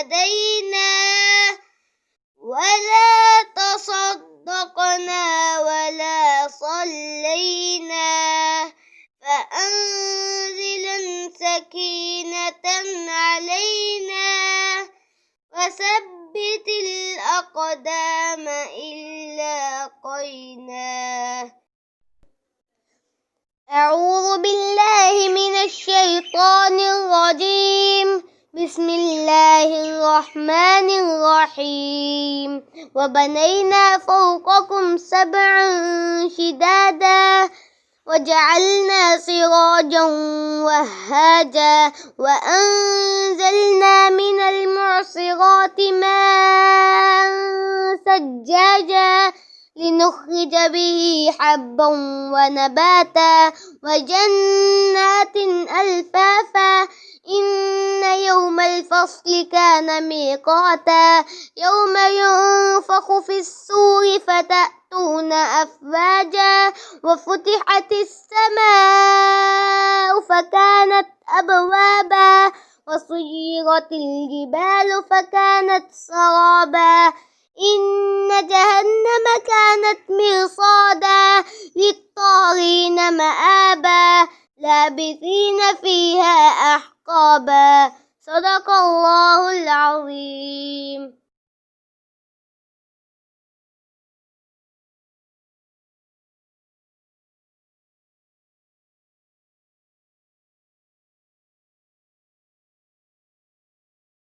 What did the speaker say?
هدينا ولا تصدقنا ولا صلينا فأنزلا سكينة علينا وثبت الأقدام إن لاقينا. أعوذ بالله من الشيطان الرجيم. بسم الله الرحمن الرحيم. وبنينا فوقكم سبعا شدادا وجعلنا سراجا وهاجا وأنزلنا من المعصرات ماء ثجاجا لنخرج به حبا ونباتا وجنات ألفافا إن يوم الفصل كان ميقاتا يوم ينفخ في الصور فتأتون أفواجا وفتحت السماء فكانت أبوابا وسيرت الجبال فكانت سرابا إن جهنم كانت مرصادا للطاغين مآبا لابثين فيها أحقابا. صدق الله العظيم.